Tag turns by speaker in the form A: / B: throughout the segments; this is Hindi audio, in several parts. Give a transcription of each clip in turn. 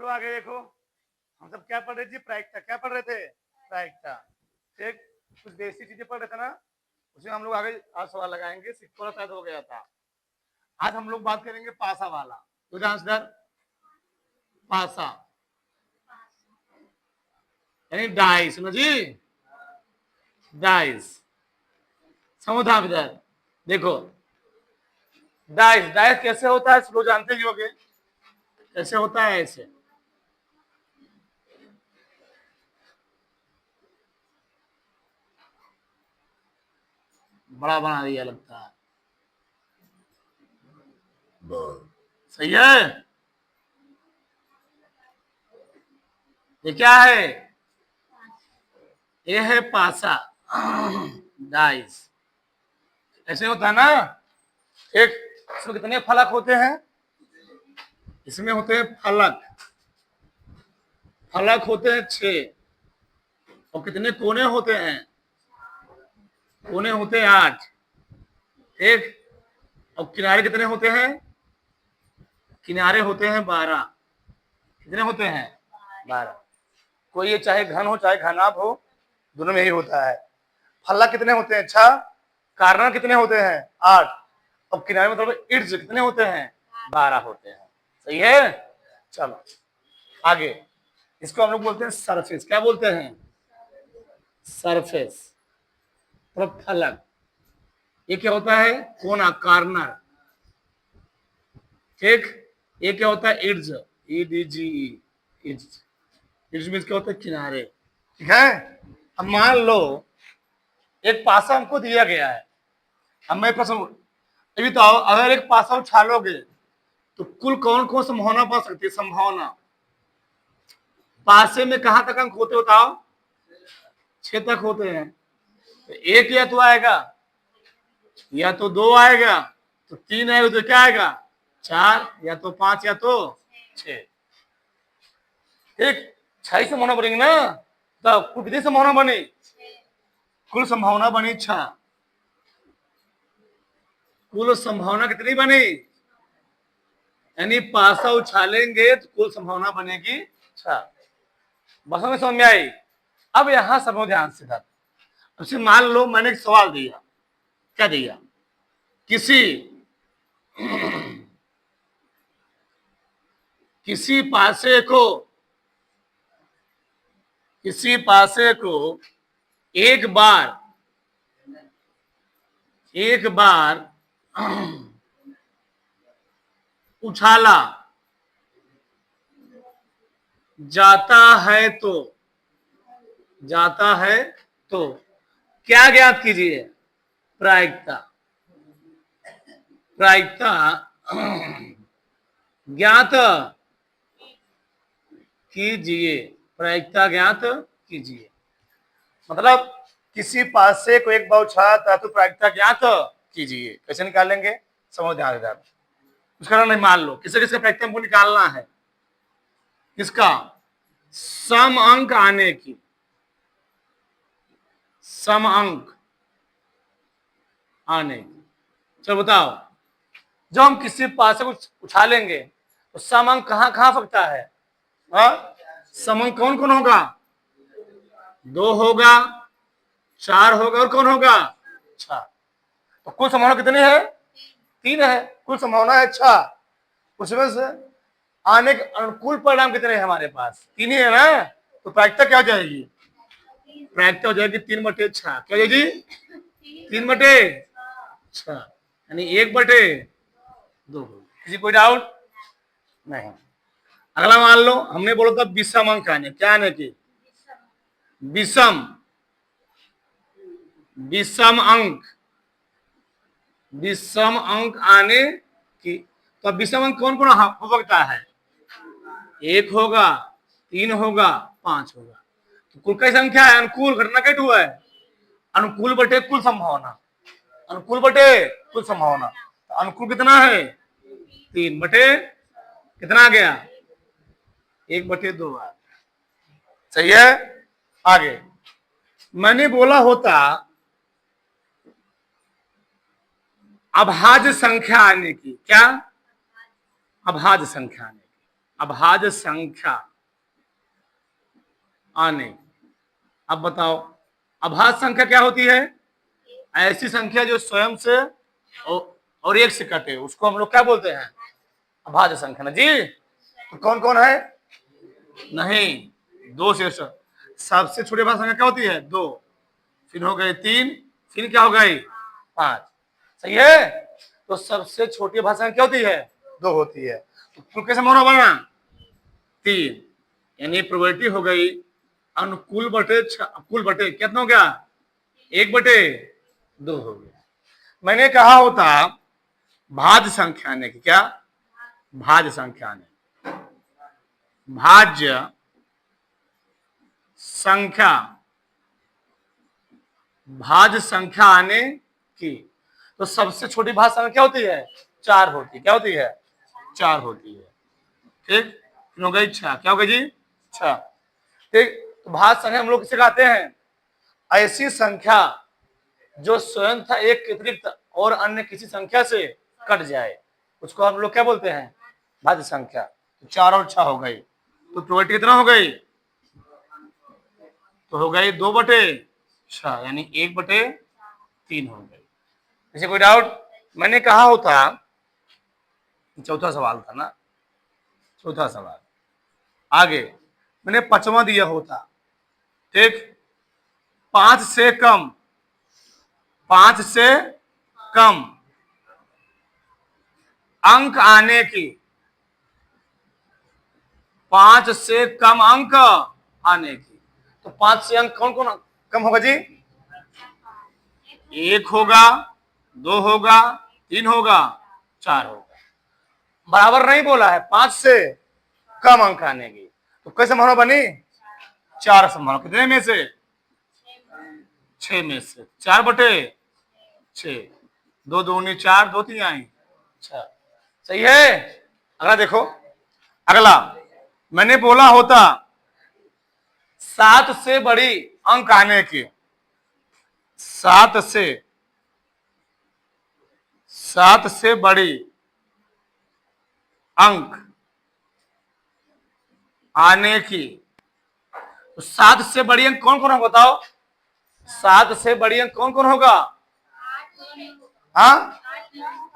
A: चलो आगे देखो, हम सब क्या पढ़ रहे थे? प्रायिकता। क्या पढ़ रहे थे? प्रायिकता। एक कुछ देसी चीजें पढ़ रहे थे ना, उसमें हम लोग आगे आज सवाल लगाएंगे। सिक्कों शायद हो गया था। आज हम लोग बात करेंगे पासा वाला। तो आंसर पासा यानी डाइस। सुनो जी, डाइस समझा इधर देखो। डाइस डाइस कैसे होता है लोग जानते ही होंगे। कैसे होता है? ऐसे बड़ा बना दिया लगता है। सही है। ये क्या है? ये है पासा, डाइस। ऐसे होता है ना। एक इसमें कितने फलक होते हैं? इसमें होते हैं फलक। फलक होते हैं 6। और कितने कोने होते हैं? कोने होते हैं 8। एक और किनारे कितने होते हैं? किनारे होते हैं 12। कितने होते हैं? 12। कोई ये चाहे घन हो चाहे घनाभ हो, दोनों में यही होता है। फलक कितने होते हैं? 6। कार्नर कितने होते हैं? 8। अब किनारे मतलब इर्ज कितने होते हैं? 12 होते हैं। सही है। चलो आगे, इसको हम लोग बोलते हैं सरफेस। क्या बोलते हैं? सरफेस मतलब फलक। ये क्या होता है? कोना, कार्नर। ठीक। ये क्या होता है? इर्ज, EDGE, इर्ज। इर्ज मीन्स क्या होता है? किनारे। ठीक है। अब मान लो एक पासा हमको दिया गया है। अब मैं प्रश्न अभी तो अगर एक पासा उछालोगे तो कुल कौन कौन संभावना पा सकती है? संभावना पासे में कहां तक अंक होते बताओ? 6 तक होते हैं। तो एक या तो आएगा, या तो 2 आएगा, तो 3 आएगा, तो क्या आएगा? 4, या तो 5, या तो 6। ठीक। 6 संभावना बनेगी ना। तो कुल कितनी संभावना बनी? कुल संभावना बनी 6। कुल संभावना कितनी बनी? यानी पासा उछालेंगे तो कुल संभावना बनेगी 6। बस में समझ में आई? अब यहां समझो ध्यान से। अब मान लो मैंने एक सवाल दिया। क्या दिया? किसी किसी पासे को एक बार उछाला जाता है तो क्या ज्ञात कीजिए? प्रायिकता। प्रायिकता ज्ञात कीजिए। प्रायिकता ज्ञात कीजिए मतलब किसी पासे को एक बार उछाला तो प्रायिकता ज्ञात कीजिए। कैसे निकालेंगे? समझ ध्यान से। उसका नहीं, मान लो किसी किसका प्रायिकता हमको निकालना है। किसका? सम अंक आने की। सम अंक आने की। चलो बताओ, जब हम किसी पासे को उछालेंगे तो सम अंक कहां कहां सकता है? सम अंक कौन कौन होगा? 2 होगा, 4 होगा, और कौन होगा? 6। तो कुल संभावना कितनी है? 3 है। कुल संभावना है 6। उसमें से आने के अनुकूल परिणाम कितने हैं हमारे पास? 3 ही है ना। तो प्रायिकता क्या हो जाएगी? प्रायिकता हो जाएगी 3/6। क्या हो जाएगी? 3/6 यानी 1/2। किसी कोई डाउट नहीं? अगला मान लो हमने बोला था विषम अंक आने। क्या आने की? विषम अंक। विषम अंक आने की। तो विषम अंक कौन कौन हो सकता है? 1 होगा, 3 होगा, 5 होगा। तो कुल कई संख्या है? अनुकूल घटना कट हुआ है। अनुकूल बटे कुल संभावना। अनुकूल बटे कुल संभावना। तो अनुकूल कितना है? 3 बटे कितना आ गया? 1/2 आ। सही है। आगे मैंने बोला होता अभाज्य संख्या आने की। क्या? अभाज्य संख्या आने की। अभाज्य संख्या आने। अब बताओ अभाज्य संख्या क्या होती है? ऐसी संख्या जो स्वयं से और एक से कटे, उसको हम लोग क्या बोलते हैं? अभाज्य संख्या ना जी। तो कौन कौन है? नहीं, दो से सबसे छोटी अभाज्य संख्या क्या होती है? दो, फिर हो गए तीन, फिर क्या हो गई? पांच। सही है। तो सबसे छोटी अभाज्य संख्या क्या होती है? दो होती है। तो कुल कैसे मोहरा बना? तीन, यानी प्रोबेबिलिटी हो गई अनुकूल बटे कुल बटे कितना हो गया? एक बटे दो हो गया। मैंने कहा होता भाज्य संख्या आने की, क्या भाज्य संख्या आने, भाज्य संख्या, भाज्य संख्या आने की। तो सबसे छोटी भाज्य संख्या क्या होती है? चार होती है। क्या होती है? चार होती है। ठीक, हो गई छह। क्या हो गई जी? छह। ठीक, तो भाज्य संख्या हम लोग किसे कहते हैं? ऐसी संख्या जो स्वयं था एक के अतिरिक्त और अन्य किसी संख्या से कट जाए, उसको हम लोग क्या बोलते हैं? भाज्य संख्या। तो चार और छह हो गई, तो प्रोबेबिलिटी कितना हो गई? तो हो गई दो बटे छह, यानी एक बटे तीन हो गई। इसे कोई डाउट? मैंने कहा होता, चौथा सवाल था ना, चौथा सवाल आगे मैंने पांचवा दिया होता। ठीक, पांच से कम, पांच से कम अंक आने की, पांच से कम अंक आने की। तो पांच से अंक कौन कौन कम होगा जी? एक होगा, दो होगा, तीन होगा, चार होगा। बराबर नहीं बोला है, पांच से कम अंक आने की। तो कैसे संभावना बनी? चार संभावना। कितने में से? छह में से। चार बटे छह, दो दूनी चार, दो तीन आई छह। सही है। अगला देखो, अगला मैंने बोला होता सात से बड़ी अंक आने की, सात से बड़ी अंक आने की। तो सात से बड़ी अंक कौन कौन होगा बताओ? सात से बड़ी अंक कौन कौन होगा? हाँ,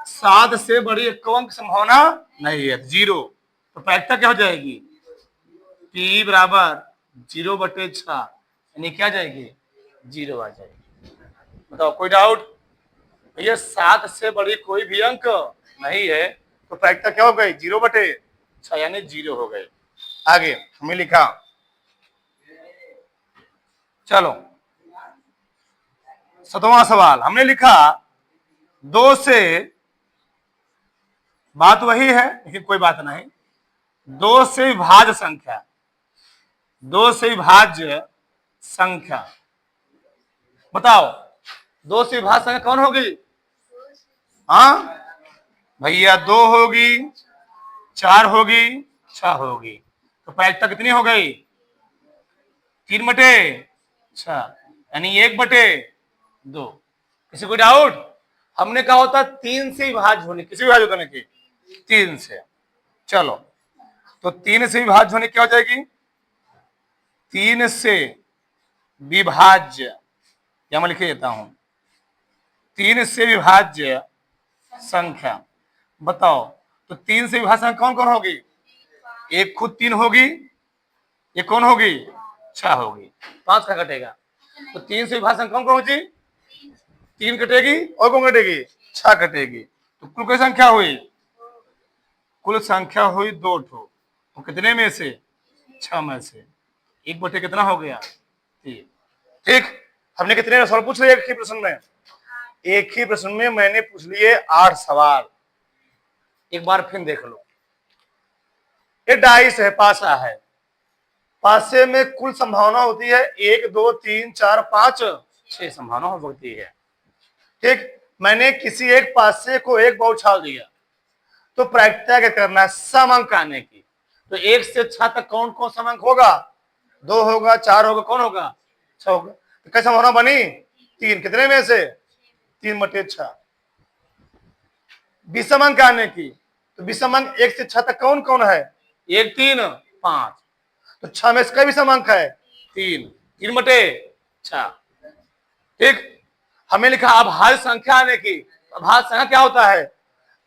A: सात से बड़ी अंक संभावना नहीं है, जीरो। तो प्रायिकता क्या हो जाएगी? पी बराबर जीरो बटे छह, यानी क्या जाएगी? जीरो आ जाएगी। बताओ कोई डाउट? भैया सात से बड़ी कोई भी अंक नहीं है, तो प्रायिकता क्या हो गई? जीरो बटे छह, यानी जीरो हो गए। आगे हमें लिखा, चलो सातवां सवाल हमने लिखा, दो से, बात वही है लेकिन कोई बात नहीं, दो से विभाज्य संख्या, दो से विभाज्य संख्या। बताओ दो से विभाज्य संख्या कौन होगी? हाँ भैया, दो होगी, चार होगी, छह होगी। तो प्रायिकता कितनी हो गई? तीन बटे छह, यानी एक बटे दो। किसी को डाउट? हमने कहा होता तीन से विभाज्य होने, किसी विभाज्य होने की, तीन से। चलो तो तीन से विभाज्य होने क्या हो जाएगी? तीन से विभाज्य, या मैं लिख देता हूं, तीन से विभाज्य संख्या। बताओ तो तीन से विभाज्य संख्या कौन कौन होगी? एक खुद तीन होगी, एक कौन होगी? छह होगी। पांच का कटेगा, तो तीन से विभाज्य संख्या कौन कौन होगी? तीन कटेगी और कौन कटेगी? छह कटेगी। तो कुल कितनी संख्या हुई? कुल संख्या हुई दो ठो। तो कितने में से? छह में से। एक बटे कितना हो गया? तीन। ठीक, हमने कितने सवाल पूछ लिए एक ही प्रश्न में? एक ही प्रश्न में मैंने पूछ लिए 8 सवाल। एक बार फिर देख लो, ये डाइस है, पासा है। पासे में कुल संभावना होती है एक, दो, तीन, चार, पांच, छह संभावना होती है। ठीक, मैंने किसी एक पासे को एक बार उछाल दिया, तो प्रायिकता क्या करना है? सम अंक आने की। तो एक से छह तक कौन कौन सम अंक होगा? दो होगा, चार होगा, कौन होगा? छह होगा। तो कैसे संभावना बनी? तीन। कितने में से? तीन बटे छह। विषम अंक आने की, तो विषम अंक एक से छह तक कौन कौन है? 1 3 5, तो 6 में इसका भी समांक है 3, 3 बटे 6। ठीक, हमें लिखा अभाज्य संख्या आने की। अभाज्य संख्या क्या होता है?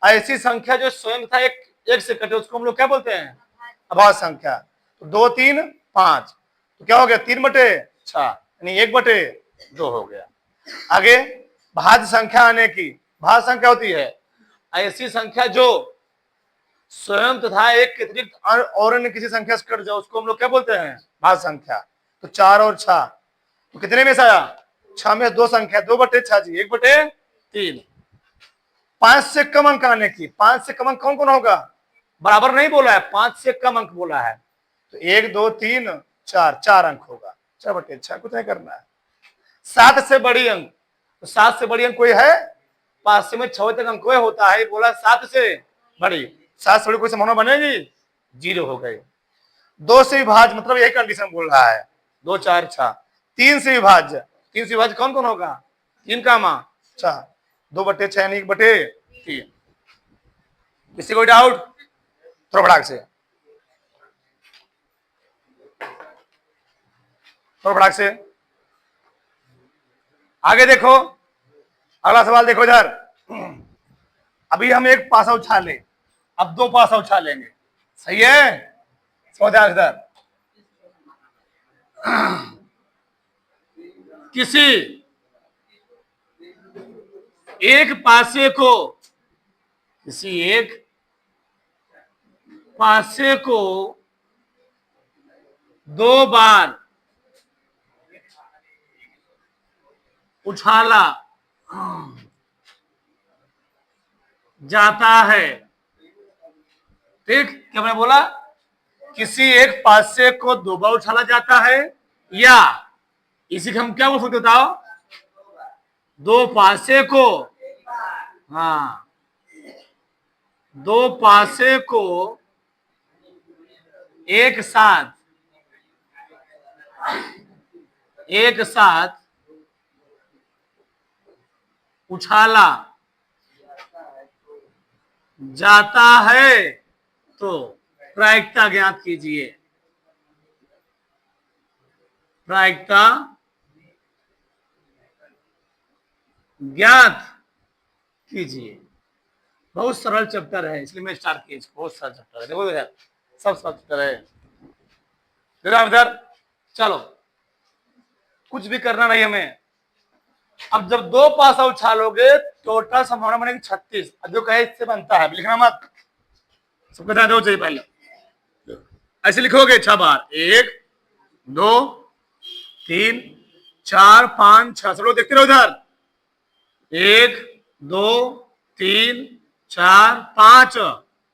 A: ऐसी संख्या जो स्वयं था एक से कटे, उसको हम लोग क्या बोलते हैं? अभाज्य संख्या। तो 2 3 5, तो क्या हो गया? 3 बटे 6, यानी 1 बटे 2 हो गया। आगे भाज्य संख्या आने की। भाज्य संख्या होती है ऐसी संख्या जो स्वयं तथा एक के अतिरिक्त और अन्य किसी संख्या से कट जाओ, उसको हम लोग क्या बोलते हैं? भाज्य संख्या। तो 4 और 6, तो कितने में से आया? 6 में 2 संख्या, 2 बटे 6 जी, 1 बटे 3। 5 से कम अंक आने की। 5 से कम अंक कौन कौन होगा? बराबर नहीं बोला है, 5 से कम अंक बोला है। तो 1 2 3 4, 4 अंक होगा। 6 बटे 6, कुछ नहीं करना है। 7 से बड़ी अंक, तो 7 से बड़ी अंक कोई है? 5 से में 6 तक अंक कोई होता है, बोला 7 से बड़ी। 7 से बड़ी कोई संभावना बनेगी? 0 हो गई। 2 से विभाज्य, मतलब यही कंडीशन बोल रहा है। 2 4 6। 3 से विभाज्य, 3 से विभाज्य कौन कौन होगा? 3 का मान 6, 2 बटे 6 यानी 1 बटे 3। किसी कोई डाउट? थोड़ा फटाक से, थोड़ा फटाक से आगे देखो। अगला सवाल देखो इधर। अभी हम एक पासा उछाले, अब 2 पासा उछालेंगे। सही है? समझ इधर। किसी एक पासे को, किसी एक पासे को 2 बार उछाला जाता है। ठीक, क्या मैंने बोला? किसी एक पासे को 2 बार उछाला जाता है, या इसी को हम क्या बोल सकते बताओ? 2 पासे को, हाँ, 2 पासे को एक साथ उछाला जाता है, तो प्रायिकता ज्ञात कीजिए। प्रायिकता ज्ञात कीजिए। बहुत सरल चैप्टर है, इसलिए मैं स्टार्ट किया। बहुत सरल चैप्टर है, देखो इधर सब सरल चैप्टर है। इधर चलो, कुछ भी करना नहीं हमें। अब जब 2 पासा उछालोगे, टोटल संभावना बनेगी 36। जो कहे इससे बनता है, लिखना मत, सबको ध्यान देना चाहिए। पहले ऐसे लिखोगे 6 बार, 1 2 3 4 5 6। सब लोग देखते रहो इधर। 1 2 3 4 5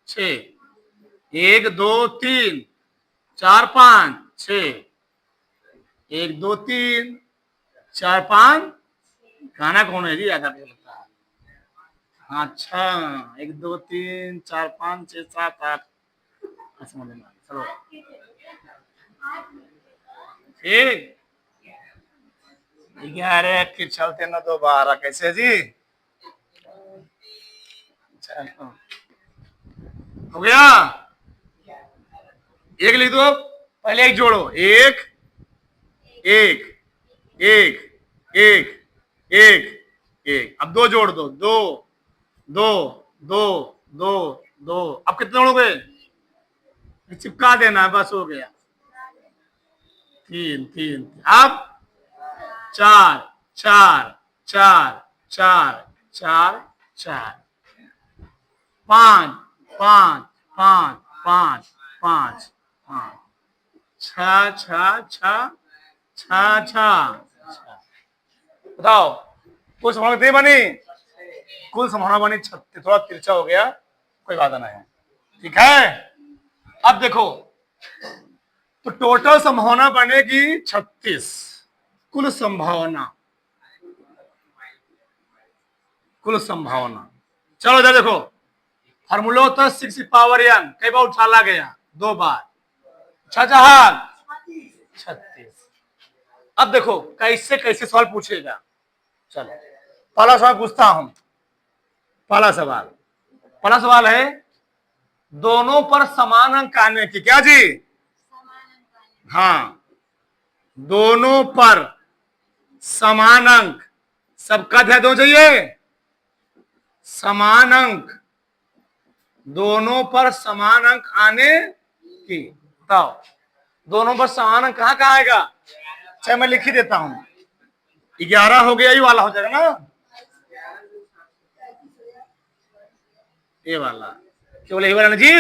A: 6, 1 2 3 4 5 6, 1 2 3 4 5। गाना कौन है जी? आधा मुझे लगता है। अच्छा, 1 2 3 4 5 6 7 8, समझ में चलो। ठीक, 11 के चलते ना 2 12, कैसे जी? हो गया? एक लिख दो, पहले एक जोड़ो। 1 1 1 1 1 1। अब 2 जोड़ दो, 2 2 2 2 2। अब कितने जोड़ोगे? चिपका देना, बस हो गया। 3 3। अब 4 4 4 4 4 4, 5 5 5 5 5 5, 6 6 6 6 6। बताओ कुल संभावना कितनी बनी? कुल संभावना बनी 36। थोड़ा तिरछा हो गया, कोई बात नहीं। ठीक है, अब देखो, तो टोटल संभावना बनेगी 36। कुल संभावना, कुल संभावना। चलो इधर देखो, फार्मूला होता है 6 पावर n। कई बार उछाला गया? 2 बार। 36। अब देखो कैसे कैसे सवाल पूछेगा। चलो पहला सवाल पूछता हूं। पहला सवाल है दोनों पर समान अंक आने की। क्या जी? हाँ, दोनों पर समान अंक, सबका ध्यान दो चाहिए, समान अंक, दोनों पर समान अंक आने की। बताओ, दोनों पर समान अंक कहां कहां आएगा? चाहे मैं लिख ही देता हूं, 11 हो गया, ये वाला हो जाएगा ना, ये वाला, केवल ये वाला ना जी,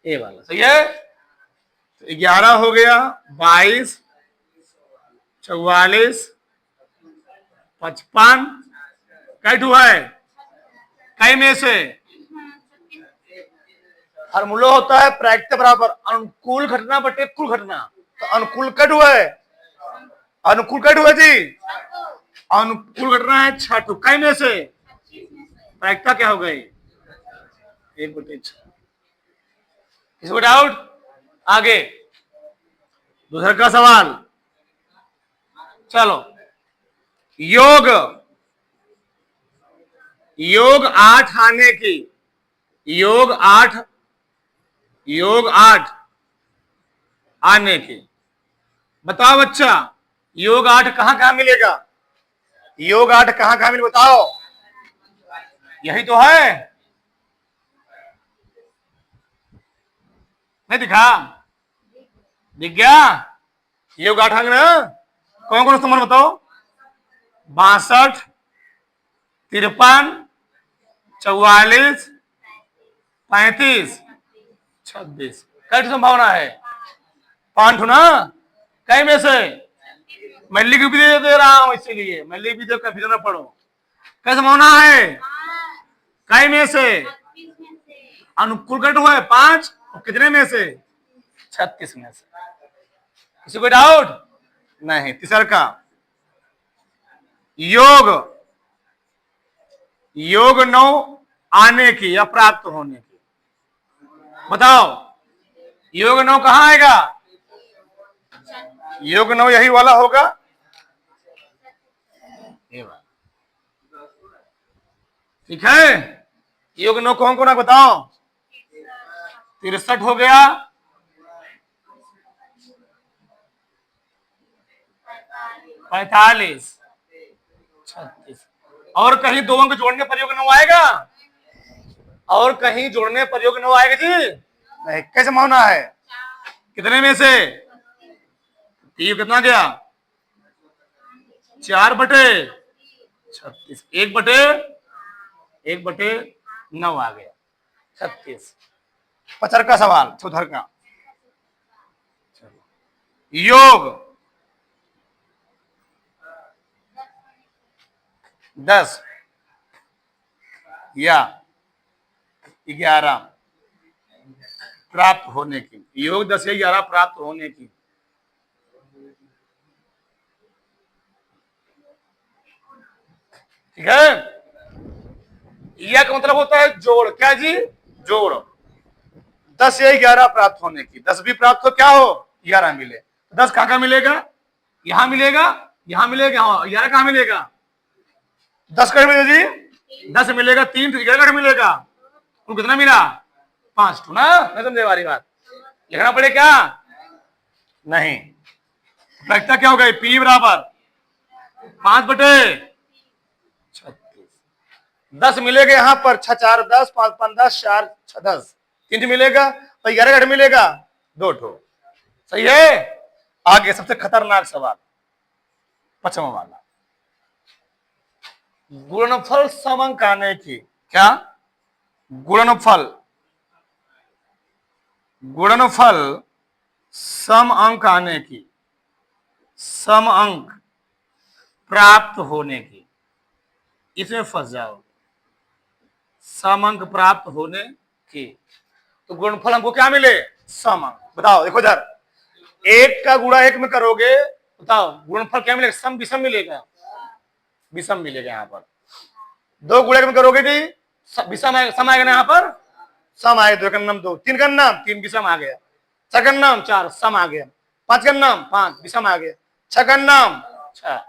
A: ये वाला सही है। तो 11 हो गया, 22, 44, 55, कैट हुआ है कई में से? फार्मूला होता है प्रायिकता बराबर अनुकूल घटना बटे कुल घटना। तो अनुकूल कट हुआ है, अनुकूल कट हुआ जी, अनुकूल घटना है 6 कई में से? प्रायिकता क्या हो गई? 1/6। इसको डाउट? आगे दूसरा का सवाल, चलो, योग, योग 8 आने की, योग 8, योग 8 आने की। बताओ बच्चा, योग 8 कहां कहां मिलेगा? योग 8 कहां कहां मिले बताओ? यही तो है, नहीं दिखा? दिख गया? योग 8 ना, कौन कौन सा नंबर बताओ? 62, 53, 44, 35, 26। कई संभावना है? 5 ना, कई में से? मैं लिख भी दे रहा हूं, इसीलिए मैं लिख भी दे, कंफ्यूजन ना पड़ो। कई संभावना है? कई में से? अनुकूल कट हुआ है 5, और कितने में से? 36 में से। किसी को डाउट नहीं? तीसरा का, योग, योग 9 आने की या प्राप्त होने की। बताओ, योग 9 कहां आएगा? योग 9 यही वाला होगा, ये वाला, ठीक है। योग 9 कौन कौन है बताओ? 63 हो गया, 45, 36, और कहीं 2 अंक जोड़ने पर योग 9 आएगा? और कहीं जोड़ने पर योग 9 आएगा जी? नहीं। कैसे संभावना है? कितने में से? ये कितना गया? 4/36, 1/9 आ गया, 36। 75 का सवाल, चौधर का, योग 10 या 11 प्राप्त होने की, योग 10 या 11 प्राप्त होने की। ठीक है, यह का मतलब होता है जोड़। क्या जी? जोड़। 10 या 11 प्राप्त होने की, 10 भी प्राप्त हो, क्या हो? 11 मिले। 10 कहां मिलेगा? यहां मिलेगा, यहां मिलेगा, 11 कहां मिलेगा? 10 कहां मिलेगा जी? 10 मिलेगा 3, तो 11 कहां मिलेगा? उनको कितना मिला? 5 ना, नहीं समझे वाली बात? लिखना पड़े क्या? नहीं। प्रायिकता क्या हो गई? P बराबर 5/36। 10 मिलेगा यहां पर, 6 4 10, 5 5 10, 4 6 10, 3 मिलेगा, और 11 मिलेगा 2 ठो। सही है। आगे सबसे खतरनाक सवाल, 5वां वाला, गुणनफल सम अंक आने की। क्या? गुणनफल, गुणनफल सम अंक आने की, सम अंक प्राप्त होने की, इसमें फंस जाओ। सम अंक प्राप्त होने की, तो गुणनफल हमको क्या मिले? सम अंक। बताओ, देखो इधर, 1 का गुणा 1 में करोगे, बताओ गुणनफल क्या मिलेगा? सम विषम मिलेगा, विषम मिलेगा। यहाँ पर 2 गुणा 1 में करोगे जी, विषम आएगा, सम आएगा ना, यहाँ पर सम आएगा। 2 का नाम 2, 3 का नाम 3, विषम आ गया। 4 का नाम 4, सम आ गया। 5 का नाम 5, विषम आ गया। 6 का नाम 6।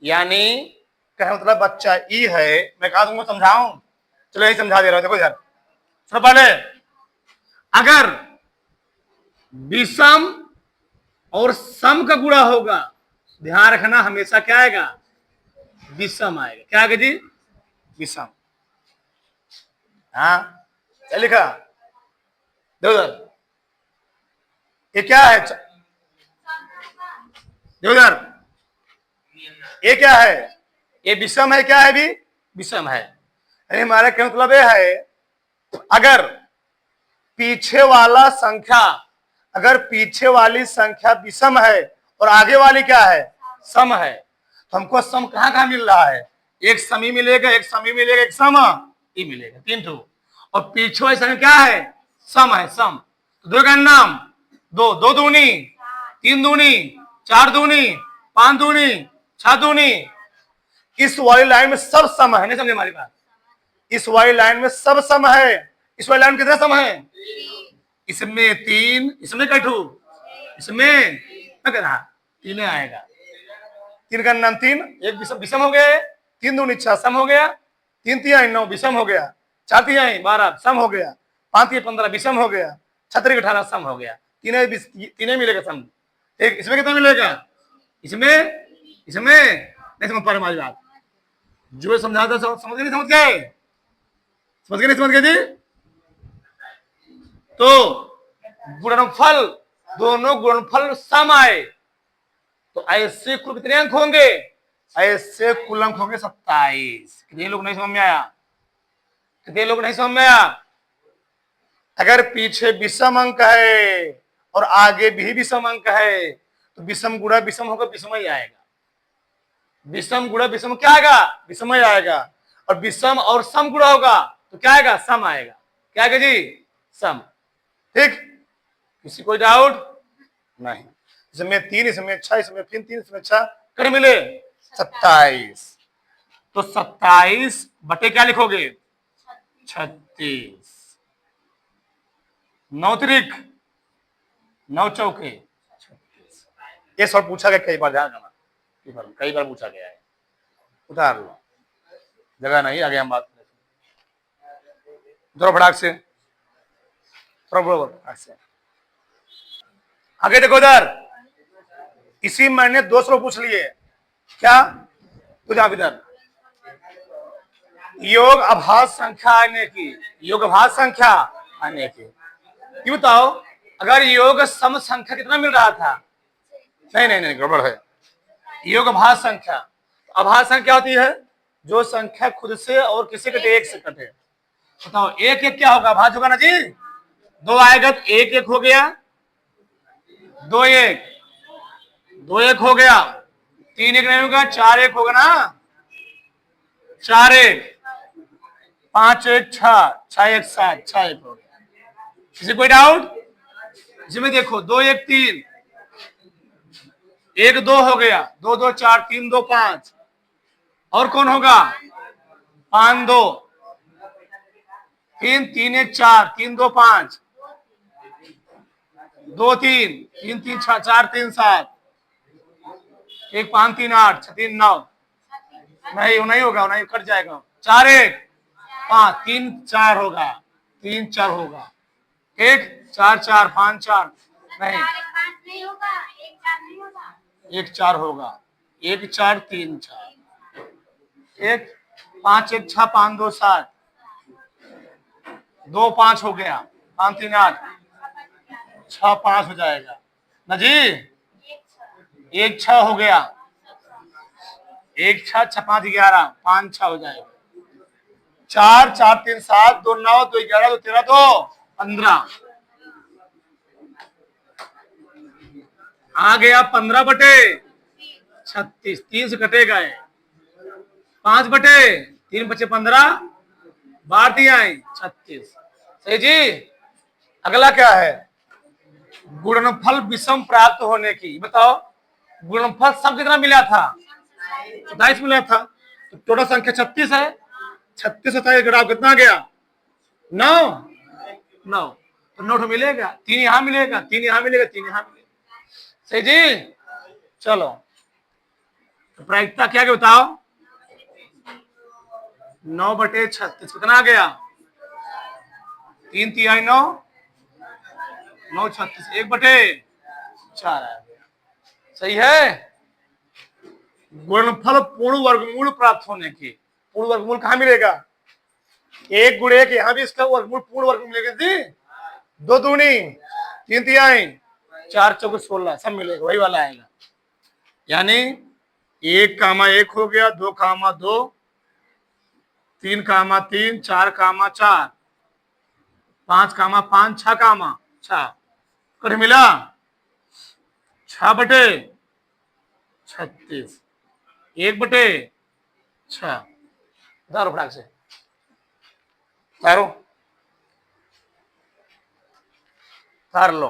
A: यानी कहने मतलब बच्चा ई है, मैं कहा तुमको समझाऊं? चलो यही समझा दे रहा हूं। देखो यार, सबसे पहले अगर विषम और सम का गुणा होगा, ध्यान रखना हमेशा क्या आएगा, विषम आएगा। क्या आएगा जी, विषम। हाँ क्या लिखा देवधर, ये क्या है देवधर, ये क्या है, ये विषम है, क्या है भी विषम है। अरे हमारा क्या मतलब ये है, अगर पीछे वाला संख्या, अगर पीछे वाली संख्या विषम है और आगे वाली क्या है, सम है, तो हमको सम कहां कहां मिल रहा है, एक समी मिलेगा, एक समी मिलेगा, एक सम ही मिलेगा, तीन ठो। और पीछे वाली संख्या क्या है, सम है, सम। तो दो का नाम, दो, दो दूनी, तीन दूनी, चार दूनी, पांच दूनी, छह दूनी। इस वाली लाइन में सब सम है, नहीं समझे हमारी बात, इस वाली लाइन में सब सम है। इस वाली लाइन में कितना सम है, इसमें तीन, इसमें कैठू, इसमें तीन आएगा, तीन का नाम तीन, एक विषम हो गया, तीन दूनी छह सम हो गया, तीन तिहाई 9 विषम हो गया, चार तिहाई 12 सम हो गया, पांच तिहाई 15 विषम हो गया, छतरी 18 सम हो गया, तीन मिलेगा सम। एक इसमें कितना मिलेगा, इसमें, इसमें नहीं समझ पा रहे हमारी बात, जो समझा था समझ गए, नहीं समझ गए, समझ गए नहीं समझ गए जी। तो गुणनफल, दोनों गुणनफल सम आए तो ऐसे कुल कितने अंक होंगे, ऐसे कुल अंक होंगे 27। कितने लोग नहीं समझ में आया, कितने लोग नहीं समझ में आया। अगर पीछे विषम अंक है और आगे भी विषम अंक है तो विषम गुणा विषम होगा, विषम ही आएगा, विषम गुणा विषम क्या आएगा, विषम ही आएगा। और विषम और सम गुणा होगा तो क्या आएगा, सम आएगा। क्या आएगा जी, सम। ठीक, किसी कोई डाउट नहीं। इसमें तीन, इसमें छह, इसमें फिर तीन, इसमें छह, कर मिले 27। तो 27 बटे क्या लिखोगे, 36। 9 त्रिक 9 चौके 36। ये सब पूछा गया कई बार, ध्यान देना, कई बार पूछा गया है, उतार लो, जगह नहीं, आगे हम बात करें। थोड़ा फटाक से, थोड़ा फटाक से आगे देखो इधर, इसी मैंने 200 पूछ लिए, क्या तो जा इधर, योग अभाज्य संख्या आने की, योग अभाज्य संख्या आने की। ये बताओ, अगर योग सम संख्या कितना मिल रहा था, नहीं नहीं नहीं गड़बड़ है, योग अभाज्य संख्या, अभाज्य संख्या होती है जो संख्या खुद से और किसी कटे, एक से कटे। बताओ एक एक क्या होगा, अभाज्य होगा ना जी, दो आएगा तो एक एक हो गया, दो एक, दो एक हो गया, तीन एक नहीं होगा, चार एक होगा ना, चार एक, पांच एक छह, छह एक सात, छह एक हो गया। किसी कोई डाउट, इसमें देखो दो एक तीन, एक दो हो गया, दो दो चार, तीन दो पांच, और कौन होगा, पांच दो, तीन, तीन एक चार, तीन दो पांच, दो तीन, तीन तीन छह, चार तीन सात, एक पांच तीन आठ, छह तीन 9, नहीं नहीं होगा, नहीं कट जाएगा, चार एक पांच, तीन चार होगा, तीन चार होगा, एक चार चार, पांच चार, नहीं एक चार होगा, एक चार तीन चार, एक पांच एक छह, पांच दो सात, दो पांच हो गया, पांच तीन आठ, छह पांच हो जाएगा ना जी, एक छह हो गया, एक छह, छह पांच 11, पांच छह हो जाएगा, चार चार तीन सात, दो 9, दो 11, दो 13, दो 15, आ गया 15 बटे 36, 3 से कटे गए, 5 बटे 3 बचे 15, बार दिया 36। सही जी। अगला क्या है, गुणनफल विषम प्राप्त होने की। बताओ गुणनफल सब कितना मिला था, 27 मिला था, तो टोटल संख्या 36 है, 36 27 घटाओ कितना गया, 9, 9, तो 9 मिलेगा, 3 यहां मिलेगा, 3 यहां मिलेगा, 3 यहां मिलेगा। सही जी। चलो तो प्रायिकता क्या है बताओ, 9 बटे 36 कितना आ गया, 3 तिहाई 9, 9 36 1/4 आ गया। सही है। गुणनफल पूर्ण वर्गमूल प्राप्त होने की, पूर्ण वर्गमूल कहां मिलेगा? 1 × 1 यहां भी इसका वर्गमूल पूर्ण वर्गमूल मिलेगा जी। 2 दूनी 3 तिहाई 4 चौके 16 सब मिलेगा, वही वाला आएगा। यानी 1, 1 हो गया, 2, 2, 3, 3, 4, 4, 5, 5, 6, 6 कर मिला 6/36 1/6 उतारो फटाक से, उतारो, उतार लो।